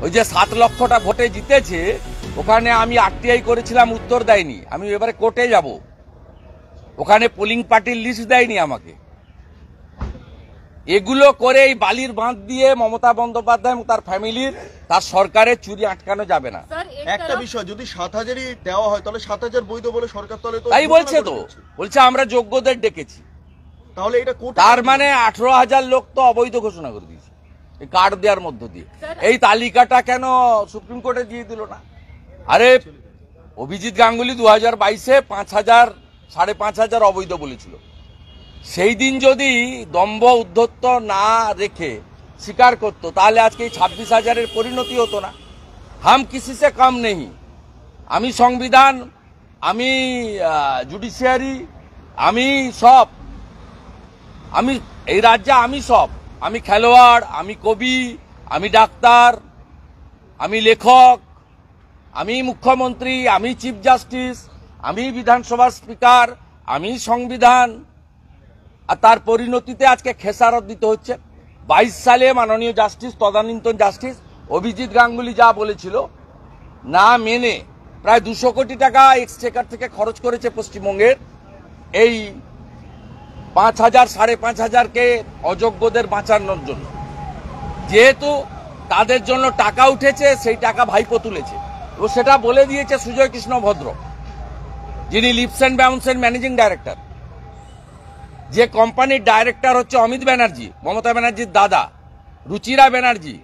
ওই যে 7 লক্ষটা ভোটে জিতেছে, ওখানে আমি আরটিআই করেছিলাম, উত্তর দেয়নি। আমি এবারে কোর্টে যাব, ওখানে পোলিং পার্টির লিস্ট দেয়নি আমাকে। এগুলো করে এই বালির বাঁধ দিয়ে মমতা বন্দ্যোপাধ্যায় এবং তার ফ্যামিলির, তার সরকারের চুরি আটকানো যাবে না। একটা বিষয়, যদি 7,000ই দেওয়া হয় তাহলে 7,000 বৈধ বলে সরকার তলে তো তাই বলছে, তো বলছে আমরা যোগ্যদের ডেকেছি। তাহলে এটা তার মানে 18,000 লোক তো অবৈধ ঘোষণা করে দিয়েছে এই কার্ড দেওয়ার মধ্য দিয়ে। এই তালিকাটা কেন সুপ্রিম কোর্টে দিয়ে দিল না? আরে অভিজিৎ গাঙ্গুলি 2022-এ 5,000 5,500 অবৈধ বলেছিল। সেই দিন যদি দম্ভ উদ্ধত্ত না রেখে স্বীকার করতো, তাহলে আজকে এই 26,000-এর পরিণতি হতো না। হাম কিসি সে কম নেই। আমি সংবিধান, আমি জুডিশিয়ারি, আমি সব, আমি এই রাজ্যে আমি সব। আমি খেলোয়াড়, আমি কবি, আমি ডাক্তার, আমি লেখক, আমি মুখ্যমন্ত্রী, আমি চিফ জাস্টিস, আমি বিধানসভার স্পিকার, আমি সংবিধান। আর তার পরিণতিতে আজকে খেসারত দিতে হচ্ছে। 22 সালে মাননীয় জাস্টিস, তদানীন্তন জাস্টিস অভিজিৎ গাঙ্গুলি যা বলেছিল না মেনে প্রায় 200 কোটি টাকা এক্সচেকার থেকে খরচ করেছে পশ্চিমবঙ্গের এই 5,000 5,500-কে অযোগ্যদের বাঁচানোর জন্য। যেহেতু তাদের জন্য টাকা উঠেছে, সেই টাকা ভাইপো তুলেছে। ও সেটা বলে দিয়েছে সুজয় কৃষ্ণ ভদ্র, যিনি লিপস অ্যান্ড বাউন্সের ম্যানেজিং ডাইরেক্টর। যে কোম্পানির ডাইরেক্টর হচ্ছে অমিত ব্যানার্জি, মমতা ব্যানার্জির দাদা, রুচিরা ব্যানার্জি,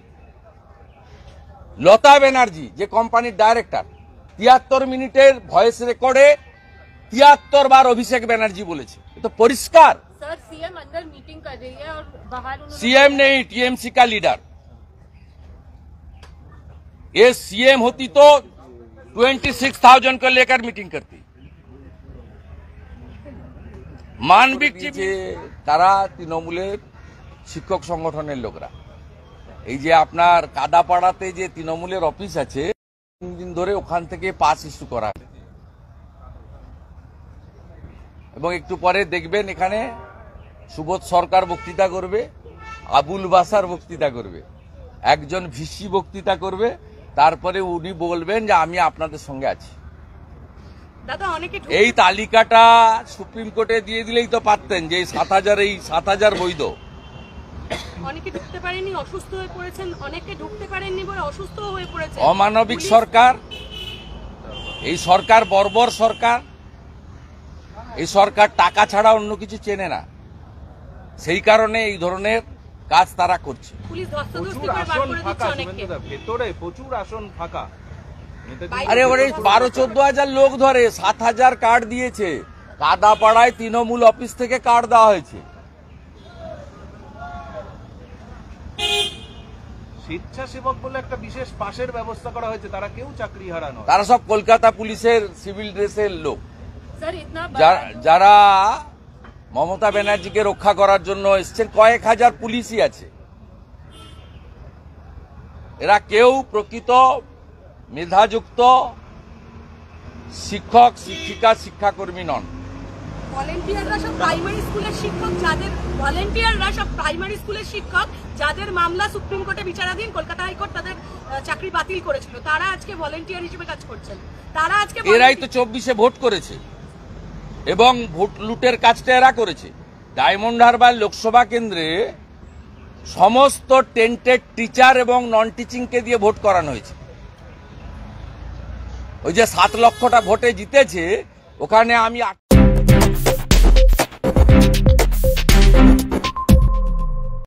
লতা ব্যানার্জি, যে কোম্পানির ডাইরেক্টর। 73 মিনিটের ভয়েস রেকর্ডে 73 বার অভিষেক ব্যানার্জি বলেছে। তো পরিষ্কার सर, सीएम अंदर मीटिंग कर रही है और बाहर सीएम नहीं, टीएमसी का लीडर। ये सीएम होती तो 26,000 को लेकर मीटिंग करती। মানবিক যে তারা তৃণমূলের শিক্ষক সংগঠনের লোকরা, এই যে আপনার কাদাপাড়াতে যে তৃণমূলের অফিস আছে, 3 দিন ধরে ওখান থেকে পাস ইস্যু করা হবে। এবং একটু পরে দেখবেন এখানে সুবোধ সরকার বক্তৃতা করবে, আবুল বাসার বক্তৃতা করবে, একজন ভিসি বক্তৃতা করবে, তারপরে উনি বলবেন যে আমি আপনাদের সঙ্গে আছি। এই তালিকাটা সুপ্রিম কোর্টে দিয়ে দিলেই তো পারতেন যে 7,000, এই 7,000 বৈধ। অনেকে ঢুকতে পারেননি, অসুস্থ হয়ে পড়েছেন, অনেকে ঢুকতে পারেননি বলে অসুস্থ হয়ে পড়েছেন। অমানবিক সরকার, এই সরকার বর্বর সরকার। এই সরকার টাকা ছাড়া অন্য কিছু চেনে না, সেই কারণে এই ধরনের কাজ তারা করছে। প্রচুর আসন ফাঁকা। আরে ওরে 12-14 লোক ধরে 7,000 কার্ড দিয়েছে। কাদাপাড়ায় তৃণমূল অফিস থেকে কার্ড দেওয়া হয়েছে। স্বেচ্ছাসেবক বলে একটা বিশেষ পাশের ব্যবস্থা করা হয়েছে, তারা কেউ চাকরি হারানো। তারা সব কলকাতা পুলিশের সিভিল ড্রেসের লোক, যারা মমতা ব্যানার্জিকে রক্ষা করার জন্য এসছেন। কয়েক হাজার পুলিশই আছে। এরা কেউ প্রকৃত মেধাযুক্ত শিক্ষক, শিক্ষিকা, শিক্ষাকর্মী নন। ভলেন্টিয়াররা সব প্রাইমারি স্কুলের শিক্ষক, যাদের মামলা সুপ্রিম কোর্টে বিচারাধীন, কলকাতা হাইকোর্ট তাদের চাকরি বাতিল করেছিল, তারা আজকে ভলেন্টিয়ার হিসেবে কাজ করছেন। তারা আজকে এরাই তো 24-এ ভোট করেছে এবং ভোট লুটের কাজটা এরা করেছে। ডায়মন্ড হারবার লোকসভা কেন্দ্রে সমস্ত টেন্টেড টিচার এবং নন টিচিংকে দিয়ে ভোট করানো হয়েছে। ওই যে 7 লক্ষটা ভোটে জিতেছে, ওখানে আমি